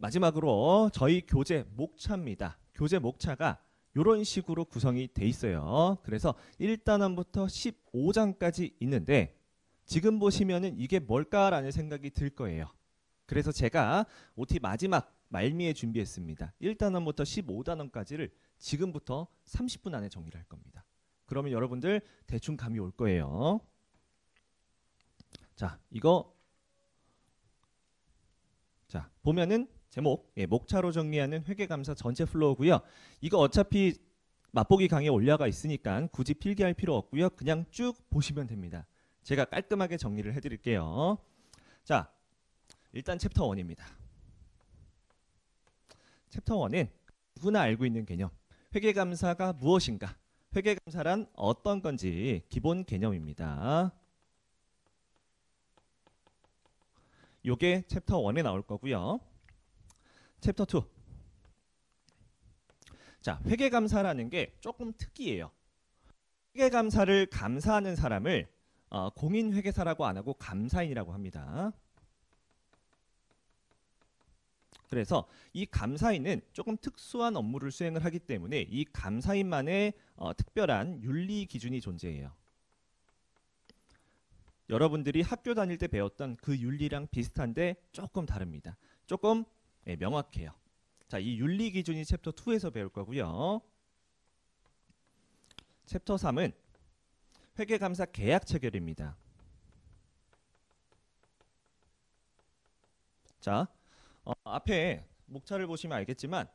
마지막으로 저희 교재 목차입니다. 교재 목차가 이런 식으로 구성이 돼 있어요. 그래서 1단원부터 15장까지 있는데 지금 보시면은 이게 뭘까라는 생각이 들 거예요. 그래서 제가 OT 마지막 말미에 준비했습니다. 1단원부터 15단원까지를 지금부터 30분 안에 정리를 할 겁니다. 그러면 여러분들 대충 감이 올 거예요. 자, 이거 자 보면은 제목, 목차로 정리하는 회계감사 전체 플로우고요. 이거 어차피 맛보기 강의에 올라가 있으니까 굳이 필기할 필요 없고요. 그냥 쭉 보시면 됩니다. 제가 깔끔하게 정리를 해드릴게요. 자, 일단 챕터 1입니다. 챕터 1은 누구나 알고 있는 개념, 회계감사가 무엇인가, 회계감사란 어떤 건지 기본 개념입니다. 요게 챕터 1에 나올 거고요. 챕터 2. 자, 회계감사라는 게 조금 특이해요. 회계감사를 감사하는 사람을 공인회계사라고 안 하고 감사인이라고 합니다. 그래서 이 감사인은 조금 특수한 업무를 수행을 하기 때문에 이 감사인만의 특별한 윤리 기준이 존재해요. 여러분들이 학교 다닐 때 배웠던 그 윤리랑 비슷한데 조금 다릅니다. 조금 명확해요. 자, 이 윤리 기준이 챕터 2에서 배울 거고요. 챕터 3은 회계감사 계약 체결입니다. 자, 앞에 목차를 보시면 알겠지만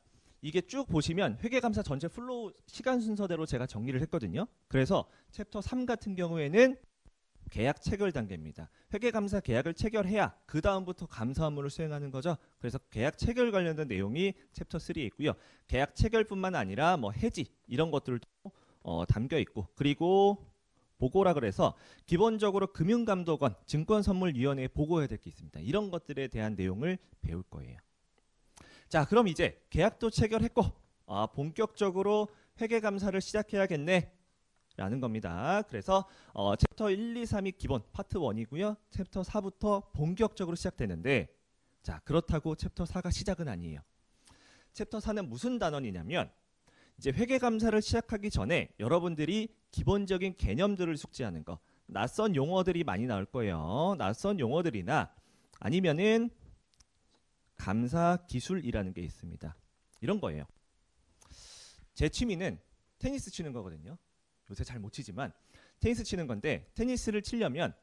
이게 쭉 보시면 회계감사 전체 플로우 시간 순서대로 제가 정리를 했거든요. 그래서 챕터 3 같은 경우에는 계약 체결 단계입니다. 회계감사 계약을 체결해야 그 다음부터 감사 업무를 수행하는 거죠. 그래서 계약 체결 관련된 내용이 챕터 3에 있고요. 계약 체결뿐만 아니라 뭐 해지 이런 것들도 담겨 있고, 그리고 보고라 그래서 기본적으로 금융감독원, 증권선물위원회에 보고해야 될 게 있습니다. 이런 것들에 대한 내용을 배울 거예요. 자, 그럼 이제 계약도 체결했고 본격적으로 회계감사를 시작해야겠네 라는 겁니다. 그래서 챕터 1, 2, 3이 기본 파트 1이고요. 챕터 4부터 본격적으로 시작되는데, 자, 그렇다고 챕터 4가 시작은 아니에요. 챕터 4는 무슨 단원이냐면 이제 회계감사를 시작하기 전에 여러분들이 기본적인 개념들을 숙지하는 거, 낯선 용어들이 많이 나올 거예요. 낯선 용어들이나 아니면은 감사 기술이라는 게 있습니다. 이런 거예요. 제 취미는 테니스 치는 거거든요. 요새 잘 못 치지만 테니스 치는 건데, 테니스를 치려면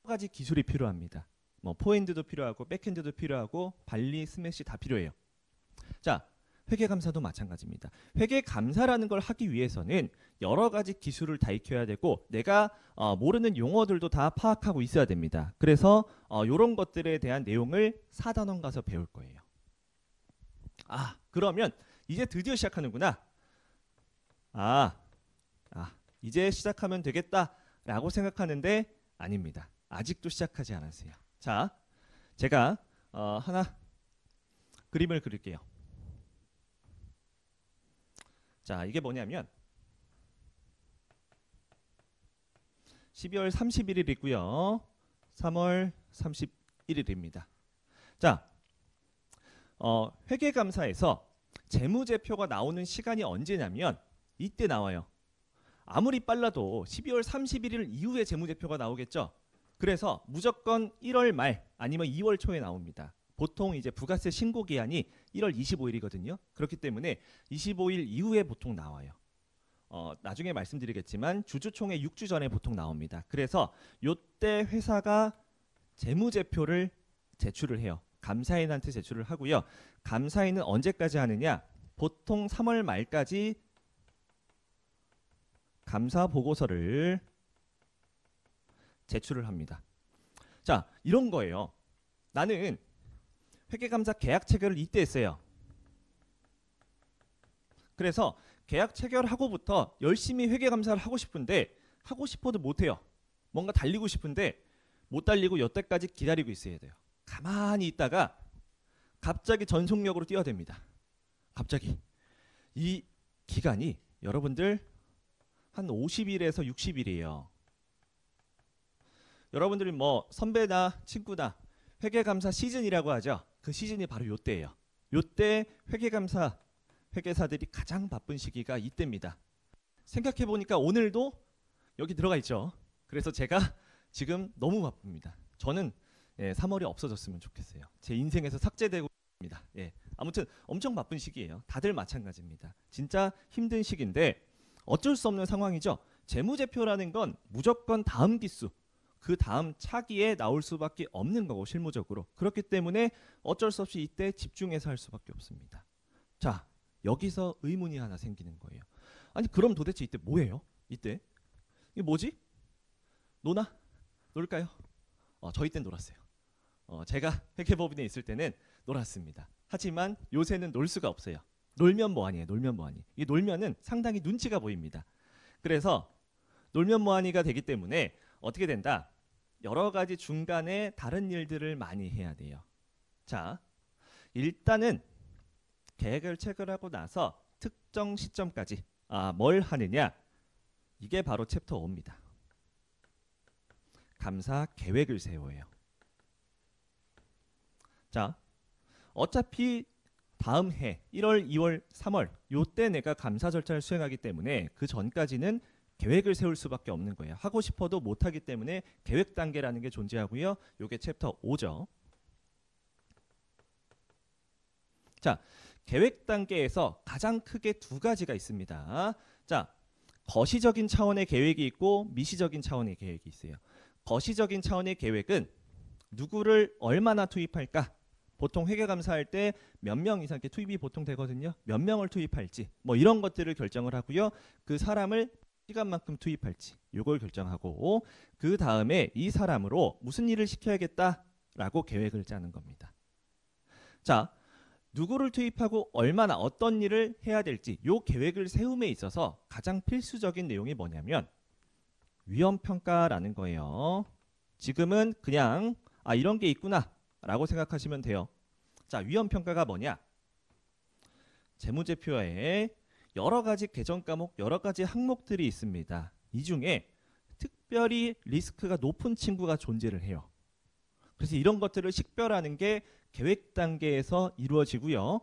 여러 가지 기술이 필요합니다. 뭐 포핸드도 필요하고 백핸드도 필요하고 발리, 스매시 다 필요해요. 자, 회계감사도 마찬가지입니다. 회계감사라는 걸 하기 위해서는 여러 가지 기술을 다 익혀야 되고 내가 모르는 용어들도 다 파악하고 있어야 됩니다. 그래서 이런 것들에 대한 내용을 4단원 가서 배울 거예요. 그러면 이제 드디어 시작하는구나. 이제 시작하면 되겠다라고 생각하는데 아닙니다. 아직도 시작하지 않았어요. 자, 제가 하나 그림을 그릴게요. 자, 이게 뭐냐면 12월 31일이고요. 3월 31일입니다. 자, 회계감사에서 재무제표가 나오는 시간이 언제냐면 이때 나와요. 아무리 빨라도 12월 31일 이후에 재무제표가 나오겠죠. 그래서 무조건 1월 말 아니면 2월 초에 나옵니다. 보통 이제 부가세 신고 기한이 1월 25일이거든요. 그렇기 때문에 25일 이후에 보통 나와요. 나중에 말씀드리겠지만 주주총회 6주 전에 보통 나옵니다. 그래서 요때 회사가 재무제표를 제출을 해요. 감사인한테 제출을 하고요. 감사인은 언제까지 하느냐? 보통 3월 말까지 감사 보고서를 제출을 합니다. 자, 이런 거예요. 나는 회계감사 계약 체결을 이때 했어요. 그래서 계약 체결하고부터 열심히 회계감사를 하고 싶은데 하고 싶어도 못해요. 뭔가 달리고 싶은데 못 달리고 여태까지 기다리고 있어야 돼요. 가만히 있다가 갑자기 전속력으로 뛰어댑니다. 갑자기. 이 기간이 여러분들 한 50일에서 60일이에요. 여러분들이 뭐 선배나 친구나 회계감사 시즌이라고 하죠. 그 시즌이 바로 요때예요. 요때 회계사들이 가장 바쁜 시기가 이때입니다. 생각해 보니까 오늘도 여기 들어가 있죠. 그래서 제가 지금 너무 바쁩니다. 저는 3월이 없어졌으면 좋겠어요. 제 인생에서 삭제되고 있습니다. 아무튼 엄청 바쁜 시기예요. 다들 마찬가지입니다. 진짜 힘든 시기인데 어쩔 수 없는 상황이죠. 재무제표라는 건 무조건 다음 기수, 그 다음 차기에 나올 수밖에 없는 거고 실무적으로. 그렇기 때문에 어쩔 수 없이 이때 집중해서 할 수밖에 없습니다. 자, 여기서 의문이 하나 생기는 거예요. 아니 그럼 도대체 이때 뭐예요? 이때 이게 뭐지? 놀까요? 저희 땐 놀았어요. 제가 회계법인에 있을 때는 놀았습니다. 하지만 요새는 놀 수가 없어요. 놀면 뭐하니? 놀면 뭐하니? 이 놀면은 상당히 눈치가 보입니다. 그래서 놀면 뭐하니가 되기 때문에 어떻게 된다? 여러 가지 중간에 다른 일들을 많이 해야 돼요. 자, 일단은 계획을 체결하고 나서 특정 시점까지 뭘 하느냐? 이게 바로 챕터 5입니다. 감사 계획을 세워요. 자, 어차피 다음 해 1월, 2월, 3월 요때 내가 감사 절차를 수행하기 때문에 그 전까지는 계획을 세울 수밖에 없는 거예요. 하고 싶어도 못하기 때문에 계획 단계라는 게 존재하고요. 요게 챕터 5죠. 자, 계획 단계에서 가장 크게 두 가지가 있습니다. 자, 거시적인 차원의 계획이 있고 미시적인 차원의 계획이 있어요. 거시적인 차원의 계획은 누구를 얼마나 투입할까? 보통 회계감사할 때 몇 명 이상 이렇게 투입이 보통 되거든요. 몇 명을 투입할지 뭐 이런 것들을 결정을 하고요. 그 사람을 시간만큼 투입할지 이걸 결정하고 그 다음에 이 사람으로 무슨 일을 시켜야겠다라고 계획을 짜는 겁니다. 자, 누구를 투입하고 얼마나 어떤 일을 해야 될지 이 계획을 세움에 있어서 가장 필수적인 내용이 뭐냐면 위험평가라는 거예요. 지금은 그냥 이런 게 있구나 라고 생각하시면 돼요. 자, 위험평가가 뭐냐? 재무제표에 여러 가지 계정 과목, 여러 가지 항목들이 있습니다. 이 중에 특별히 리스크가 높은 친구가 존재를 해요. 그래서 이런 것들을 식별하는 게 계획 단계에서 이루어지고요.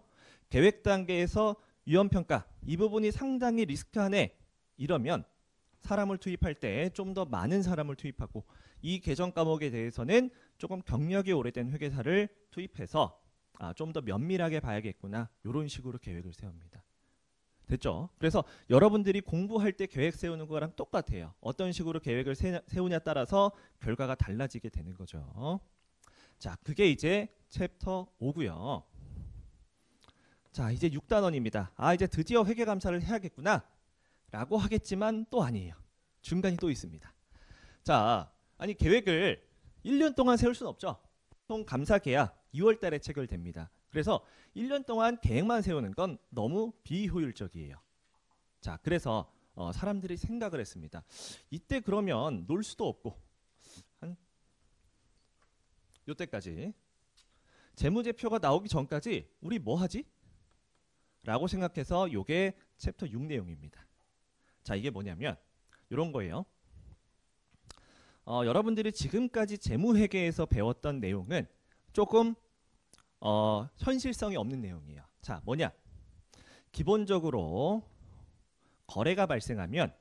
계획 단계에서 위험평가, 이 부분이 상당히 리스크하네 이러면 사람을 투입할 때 좀 더 많은 사람을 투입하고 이 계정 과목에 대해서는 조금 경력이 오래된 회계사를 투입해서 좀 더 면밀하게 봐야겠구나 이런 식으로 계획을 세웁니다. 됐죠? 그래서 여러분들이 공부할 때 계획 세우는 거랑 똑같아요. 어떤 식으로 계획을 세우냐에 따라서 결과가 달라지게 되는 거죠. 자, 그게 이제 챕터 5고요. 자, 이제 6단원입니다. 이제 드디어 회계감사를 해야겠구나 라고 하겠지만 또 아니에요. 중간이 또 있습니다. 자, 아니 계획을 1년 동안 세울 수는 없죠. 보통 감사 계약 2월 달에 체결됩니다. 그래서 1년 동안 계획만 세우는 건 너무 비효율적이에요. 자, 그래서 사람들이 생각을 했습니다. 이때 그러면 놀 수도 없고 한 요때까지 재무제표가 나오기 전까지 우리 뭐 하지? 라고 생각해서 요게 챕터 6 내용입니다. 자, 이게 뭐냐면 이런 거예요. 여러분들이 지금까지 재무회계에서 배웠던 내용은 조금 현실성이 없는 내용이에요. 자, 뭐냐? 기본적으로 거래가 발생하면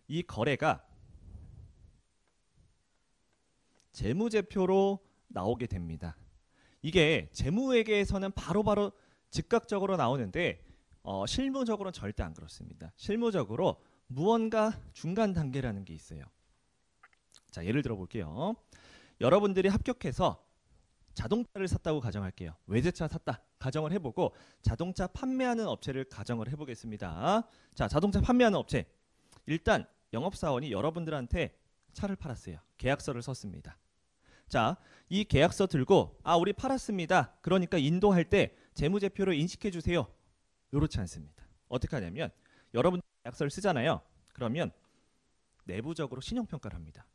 이 거래가 재무제표로 나오게 됩니다. 이게 재무회계에서는 바로바로 즉각적으로 나오는데 실무적으로는 절대 안 그렇습니다. 실무적으로 무언가 중간 단계라는 게 있어요. 자, 예를 들어 볼게요. 여러분들이 합격해서 자동차를 샀다고 가정할게요. 외제차 샀다 가정을 해보고 자동차 판매하는 업체를 가정을 해보겠습니다. 자, 자동차 판매하는 업체. 일단 영업사원이 여러분들한테 차를 팔았어요. 계약서를 썼습니다. 자, 이 계약서 들고 우리 팔았습니다. 그러니까 인도할 때 재무제표로 인식해 주세요. 요렇지 않습니다. 어떻게 하냐면 여러분 계약서를 쓰잖아요. 그러면 내부적으로 신용평가를 합니다.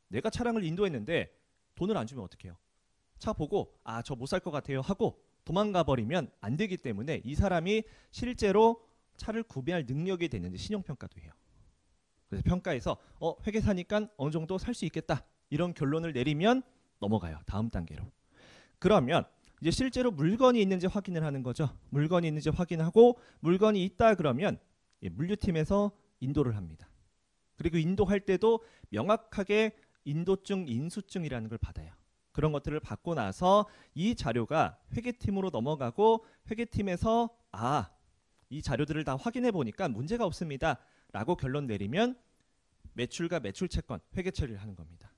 내가 차량을 인도했는데 돈을 안 주면 어떡해요? 차 보고 저 못 살 것 같아요 하고 도망가 버리면 안 되기 때문에 이 사람이 실제로 차를 구매할 능력이 되는지 신용평가도 해요. 그래서 평가에서 회계사니까 어느 정도 살 수 있겠다 이런 결론을 내리면 넘어가요. 다음 단계로. 그러면 이제 실제로 물건이 있는지 확인을 하는 거죠. 물건이 있는지 확인하고 물건이 있다 그러면 물류팀에서 인도를 합니다. 그리고 인도할 때도 명확하게 인도증, 인수증이라는 걸 받아요. 그런 것들을 받고 나서 이 자료가 회계팀으로 넘어가고 회계팀에서 이 자료들을 다 확인해 보니까 문제가 없습니다 라고 결론 내리면 매출과 매출채권 회계 처리를 하는 겁니다.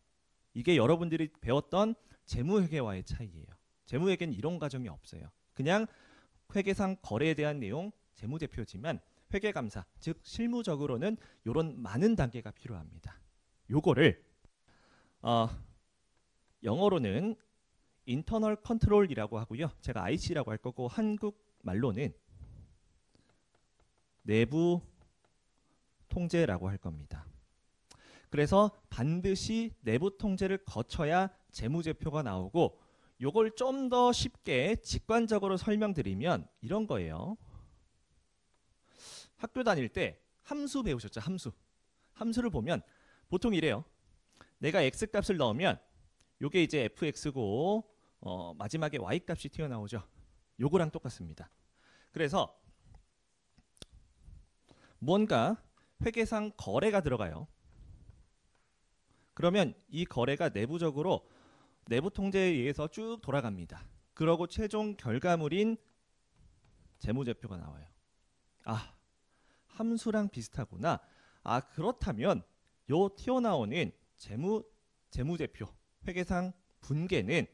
이게 여러분들이 배웠던 재무회계와의 차이예요. 재무회계는 이런 과정이 없어요. 그냥 회계상 거래에 대한 내용 재무제표지만 회계감사, 즉 실무적으로는 이런 많은 단계가 필요합니다. 요거를 영어로는 인터널 컨트롤이라고 하고요. 제가 IC라고 할 거고 한국말로는 내부 통제라고 할 겁니다. 그래서 반드시 내부 통제를 거쳐야 재무제표가 나오고 요걸 좀 더 쉽게 직관적으로 설명드리면 이런 거예요. 학교 다닐 때 함수 배우셨죠? 함수를 보면 보통 이래요. 내가 x값을 넣으면 요게 이제 fx고 마지막에 y값이 튀어나오죠. 요거랑 똑같습니다. 그래서 뭔가 회계상 거래가 들어가요. 그러면 이 거래가 내부적으로 내부 통제에 의해서 쭉 돌아갑니다. 그러고 최종 결과물인 재무제표가 나와요. 함수랑 비슷하구나. 그렇다면 요 튀어나오는 재무제표 회계상 분계는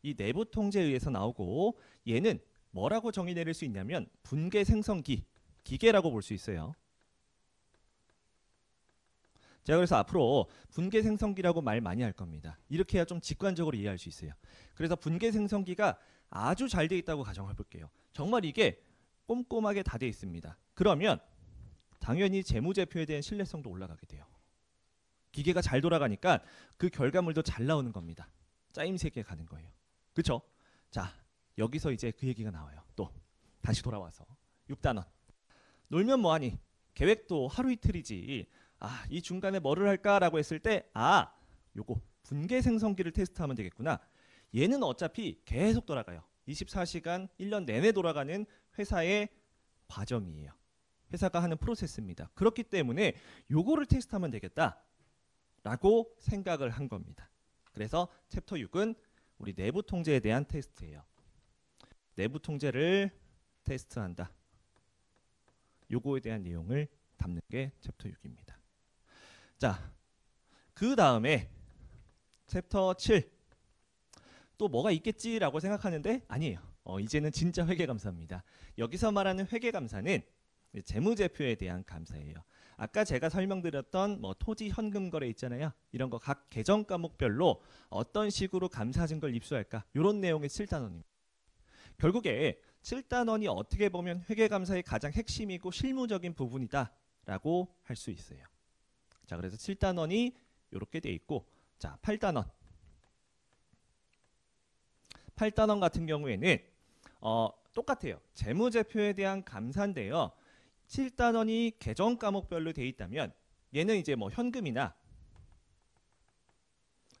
이 내부 통제에 의해서 나오고 얘는 뭐라고 정의 내릴 수 있냐면 분계 생성기, 기계라고 볼 수 있어요. 제가 그래서 앞으로 분계 생성기라고 말 많이 할 겁니다. 이렇게 해야 좀 직관적으로 이해할 수 있어요. 그래서 분계 생성기가 아주 잘 돼 있다고 가정해 볼게요. 정말 이게 꼼꼼하게 다 돼 있습니다. 그러면 당연히 재무제표에 대한 신뢰성도 올라가게 돼요. 기계가 잘 돌아가니까 그 결과물도 잘 나오는 겁니다. 짜임새게 가는 거예요. 그렇죠? 자, 여기서 이제 그 얘기가 나와요. 또 다시 돌아와서 6단원. 놀면 뭐하니? 계획도 하루 이틀이지. 이 중간에 뭐를 할까라고 했을 때 요거 분계 생성기를 테스트하면 되겠구나. 얘는 어차피 계속 돌아가요. 24시간 1년 내내 돌아가는 회사의 과정이에요. 회사가 하는 프로세스입니다. 그렇기 때문에 요거를 테스트하면 되겠다라고 생각을 한 겁니다. 그래서 챕터 6은 우리 내부 통제에 대한 테스트예요. 내부 통제를 테스트한다. 요거에 대한 내용을 담는 게 챕터 6입니다. 자, 그 다음에 챕터 7. 또 뭐가 있겠지라고 생각하는데 아니에요. 이제는 진짜 회계감사입니다. 여기서 말하는 회계감사는 재무제표에 대한 감사예요. 아까 제가 설명드렸던 토지 현금 거래 있잖아요. 이런 거 각 계정 과목별로 어떤 식으로 감사 증거를 입수할까? 이런 내용의 7단원입니다. 결국에 7단원이 어떻게 보면 회계감사의 가장 핵심이고 실무적인 부분이다라고 할 수 있어요. 자, 그래서 7단원이 이렇게 돼 있고, 자, 8단원. 8단원 같은 경우에는 똑같아요. 재무제표에 대한 감사인데요. 7단원이 계정 과목별로 돼 있다면 얘는 이제 현금이나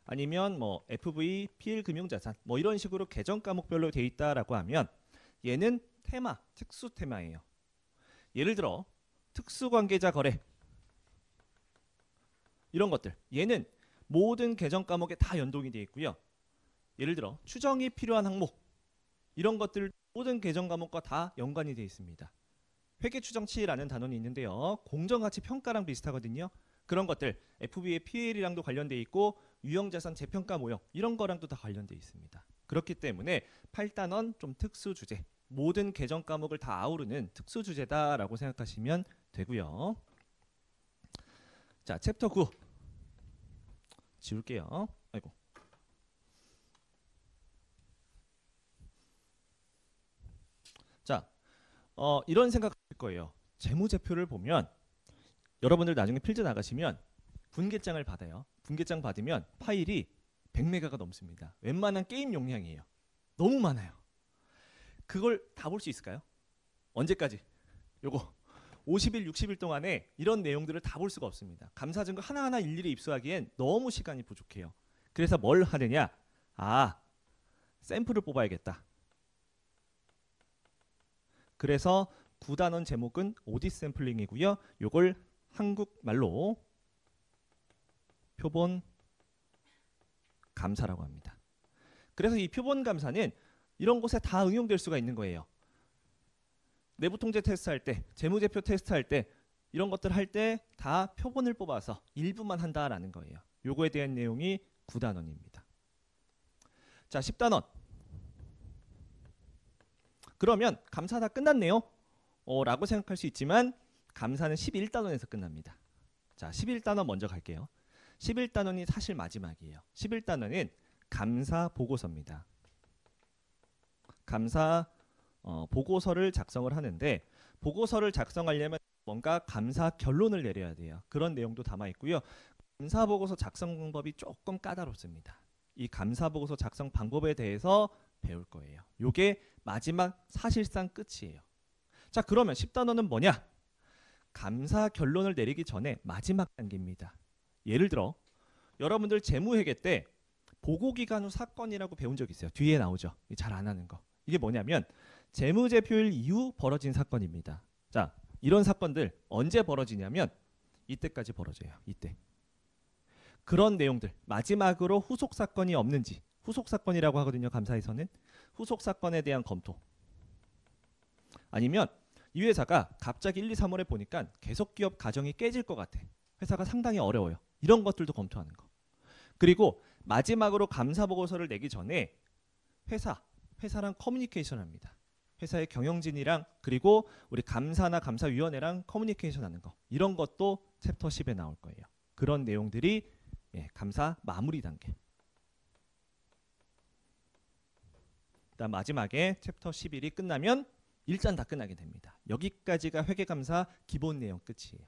아니면 FV, PL 금융자산 이런 식으로 계정 과목별로 돼 있다라고 하면 얘는 테마, 특수 테마예요. 예를 들어 특수관계자 거래 이런 것들 얘는 모든 계정 과목에 다 연동이 되어 있고요. 예를 들어 추정이 필요한 항목 이런 것들 모든 계정 과목과 다 연관이 되어 있습니다. 회계추정치라는 단원이 있는데요. 공정가치 평가랑 비슷하거든요. 그런 것들 FV의 PL이랑도 관련돼 있고 유형자산 재평가 모형 이런 거랑도 다 관련돼 있습니다. 그렇기 때문에 8단원 좀 특수 주제 모든 계정 과목을 다 아우르는 특수 주제다라고 생각하시면 되고요. 자, 챕터 9 지울게요. 아이고. 자, 이런 생각할 거예요. 재무제표를 보면 여러분들 나중에 필드 나가시면 분계장을 받아요. 분계장 받으면 파일이 100메가가 넘습니다. 웬만한 게임 용량이에요. 너무 많아요. 그걸 다 볼 수 있을까요? 언제까지? 요거 50일, 60일 동안에 이런 내용들을 다 볼 수가 없습니다. 감사 증거 하나하나 일일이 입수하기엔 너무 시간이 부족해요. 그래서 뭘 하느냐? 샘플을 뽑아야겠다. 그래서 9단원 제목은 오디 샘플링이고요. 요걸 한국말로 표본 감사라고 합니다. 그래서 이 표본 감사는 이런 곳에 다 응용될 수가 있는 거예요. 내부 통제 테스트할 때, 재무제표 테스트할 때 이런 것들 할 때 다 표본을 뽑아서 일부만 한다라는 거예요. 요거에 대한 내용이 9단원입니다. 자, 10단원. 그러면 감사 다 끝났네요. 라고 생각할 수 있지만 감사는 11단원에서 끝납니다. 자, 11단원 먼저 갈게요. 11단원이 사실 마지막이에요. 11단원은 감사 보고서입니다. 감사 보고서를 작성을 하는데 보고서를 작성하려면 뭔가 감사 결론을 내려야 돼요. 그런 내용도 담아 있고요. 감사 보고서 작성 방법이 조금 까다롭습니다. 이 감사 보고서 작성 방법에 대해서 배울 거예요. 요게 마지막 사실상 끝이에요. 자, 그러면 10단원은 뭐냐? 감사 결론을 내리기 전에 마지막 단계입니다. 예를 들어 여러분들 재무회계 때 보고기간 후 사건이라고 배운 적 있어요. 뒤에 나오죠. 잘 안 하는 거. 이게 뭐냐면 재무제표일 이후 벌어진 사건입니다. 자, 이런 사건들 언제 벌어지냐면 이때까지 벌어져요. 이때. 그런 내용들 마지막으로 후속 사건이 없는지 후속 사건이라고 하거든요. 감사에서는 후속 사건에 대한 검토 아니면 이 회사가 갑자기 1, 2, 3월에 보니까 계속 기업 가정이 깨질 것 같아. 회사가 상당히 어려워요. 이런 것들도 검토하는 거. 그리고 마지막으로 감사 보고서를 내기 전에 회사랑 커뮤니케이션 합니다. 회사의 경영진이랑 그리고 우리 감사나 감사위원회랑 커뮤니케이션 하는 거. 이런 것도 챕터 10에 나올 거예요. 그런 내용들이 감사 마무리 단계. 그다음 마지막에 챕터 11이 끝나면 일단 다 끝나게 됩니다. 여기까지가 회계감사 기본 내용 끝이에요.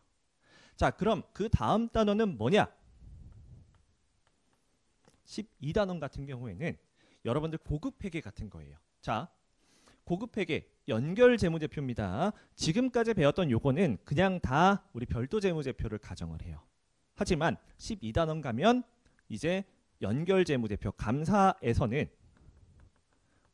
자, 그럼 그 다음 단원은 뭐냐? 12단원 같은 경우에는 여러분들 고급 회계 같은 거예요. 자, 고급 회계 연결 재무제표입니다. 지금까지 배웠던 요거는 그냥 다 우리 별도 재무제표를 가정을 해요. 하지만 12단원 가면 이제 연결 재무제표 감사에서는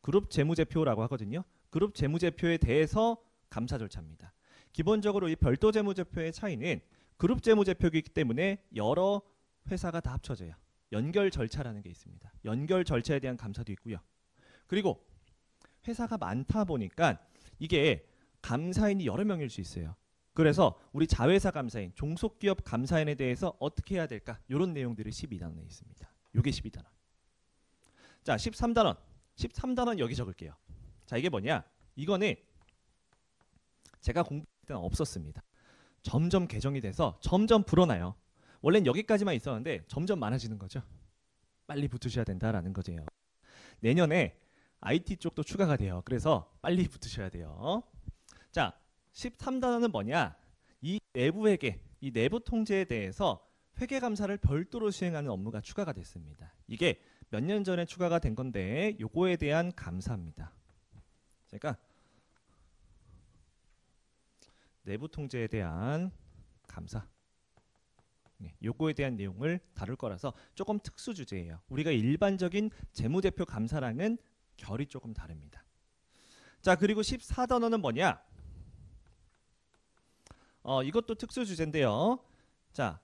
그룹 재무제표라고 하거든요. 그룹 재무제표에 대해서 감사 절차입니다. 기본적으로 이 별도 재무제표의 차이는 그룹 재무제표이기 때문에 여러 회사가 다 합쳐져요. 연결 절차라는 게 있습니다. 연결 절차에 대한 감사도 있고요. 그리고 회사가 많다 보니까 이게 감사인이 여러 명일 수 있어요. 그래서 우리 자회사 감사인, 종속기업 감사인에 대해서 어떻게 해야 될까? 이런 내용들이 12단원에 있습니다. 이게 12단원. 자, 13단원. 13단원 여기 적을게요. 자, 이게 뭐냐? 이거는 제가 공부할 때는 없었습니다. 점점 개정이 돼서 점점 불어나요. 원래는 여기까지만 있었는데 점점 많아지는 거죠. 빨리 붙으셔야 된다라는 거죠. 내년에 IT 쪽도 추가가 돼요. 그래서 빨리 붙으셔야 돼요. 자, 13단원은 뭐냐? 이 내부 회계, 이 내부 통제에 대해서 회계 감사를 별도로 수행하는 업무가 추가가 됐습니다. 이게 몇 년 전에 추가가 된 건데 요거에 대한 감사입니다. 제가 내부 통제에 대한 감사 요거에 대한 내용을 다룰 거라서 조금 특수 주제예요. 우리가 일반적인 재무제표 감사랑은 결이 조금 다릅니다. 자, 그리고 14단원은 뭐냐? 이것도 특수 주제인데요. 자,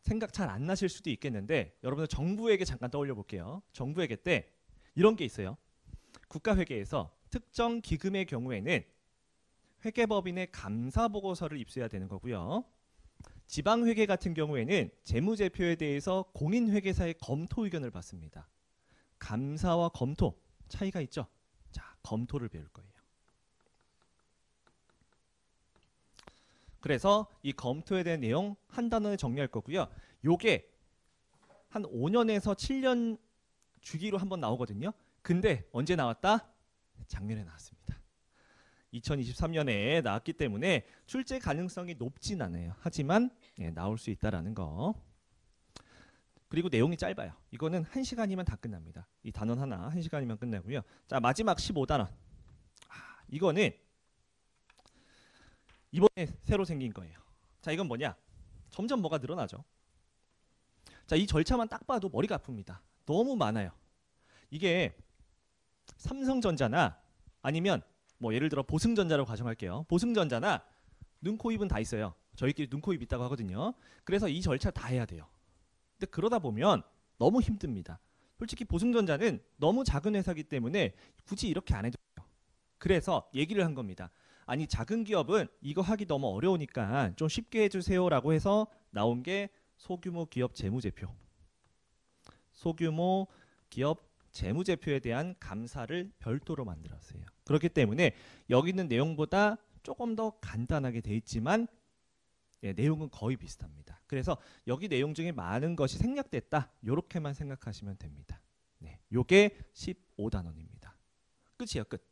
생각 잘 안 나실 수도 있겠는데 여러분들 정부회계 잠깐 떠올려 볼게요. 정부회계 때 이런 게 있어요. 국가회계에서 특정 기금의 경우에는 회계법인의 감사 보고서를 입수해야 되는 거고요. 지방회계 같은 경우에는 재무제표에 대해서 공인회계사의 검토 의견을 받습니다. 감사와 검토 차이가 있죠. 자, 검토를 배울 거예요. 그래서 이 검토에 대한 내용 한 단원에 정리할 거고요. 요게 한 5년에서 7년 주기로 한번 나오거든요. 근데 언제 나왔다? 작년에 나왔습니다. 2023년에 나왔기 때문에 출제 가능성이 높진 않아요. 하지만 나올 수 있다라는 거. 그리고 내용이 짧아요. 이거는 1시간이면 다 끝납니다. 이 단원 하나 1시간이면 끝나고요. 자, 마지막 15단원. 이거는 이번에 새로 생긴 거예요. 자, 이건 뭐냐? 점점 뭐가 늘어나죠. 자, 이 절차만 딱 봐도 머리가 아픕니다. 너무 많아요. 이게 삼성전자나 아니면 뭐 예를 들어 보승전자라고 가정할게요. 보승전자나 눈, 코, 입은 다 있어요. 저희끼리 눈, 코, 입 있다고 하거든요. 그래서 이 절차 다 해야 돼요. 근데 그러다 보면 너무 힘듭니다. 솔직히 보승전자는 너무 작은 회사이기 때문에 굳이 이렇게 안 해도 돼요. 그래서 얘기를 한 겁니다. 아니 작은 기업은 이거 하기 너무 어려우니까 좀 쉽게 해주세요라고 해서 나온 게 소규모 기업 재무제표. 소규모 기업 재무제표에 대한 감사를 별도로 만들었어요. 그렇기 때문에 여기 있는 내용보다 조금 더 간단하게 돼 있지만 내용은 거의 비슷합니다. 그래서 여기 내용 중에 많은 것이 생략됐다. 이렇게만 생각하시면 됩니다. 네, 요게 15단원입니다. 끝이에요. 끝.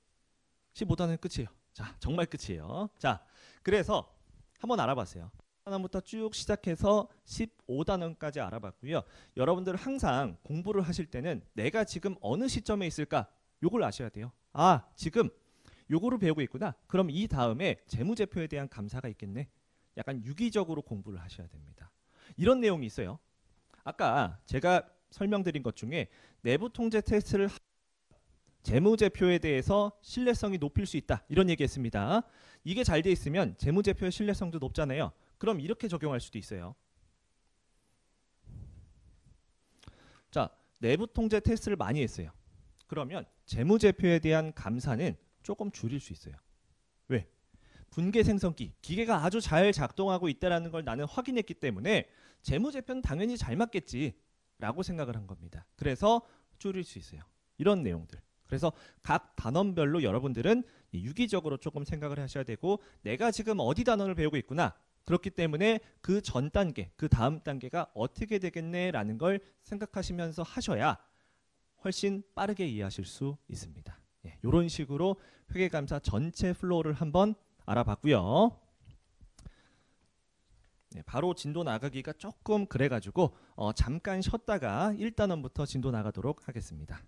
15단원 끝이에요. 자, 정말 끝이에요. 자, 그래서 한번 알아봤어요. 단원부터 쭉 시작해서 15단원까지 알아봤고요. 여러분들 항상 공부를 하실 때는 내가 지금 어느 시점에 있을까? 요걸 아셔야 돼요. 아, 지금 요거를 배우고 있구나. 그럼 이 다음에 재무제표에 대한 감사가 있겠네. 약간 유기적으로 공부를 하셔야 됩니다. 이런 내용이 있어요. 아까 제가 설명드린 것 중에 내부 통제 테스트를 재무제표에 대해서 신뢰성이 높일 수 있다. 이런 얘기했습니다. 이게 잘 돼 있으면 재무제표의 신뢰성도 높잖아요. 그럼 이렇게 적용할 수도 있어요. 자, 내부 통제 테스트를 많이 했어요. 그러면 재무제표에 대한 감사는 조금 줄일 수 있어요. 왜? 분계 생성기, 기계가 아주 잘 작동하고 있다는 걸 나는 확인했기 때문에 재무제표는 당연히 잘 맞겠지 라고 생각을 한 겁니다. 그래서 줄일 수 있어요. 이런 내용들. 그래서 각 단원별로 여러분들은 유기적으로 조금 생각을 하셔야 되고 내가 지금 어디 단원을 배우고 있구나. 그렇기 때문에 그 전 단계, 그 다음 단계가 어떻게 되겠네라는 걸 생각하시면서 하셔야 훨씬 빠르게 이해하실 수 있습니다. 이런 식으로 회계감사 전체 플로우를 한번 알아봤고요. 바로 진도 나가기가 조금 그래가지고 잠깐 쉬었다가 1단원부터 진도 나가도록 하겠습니다.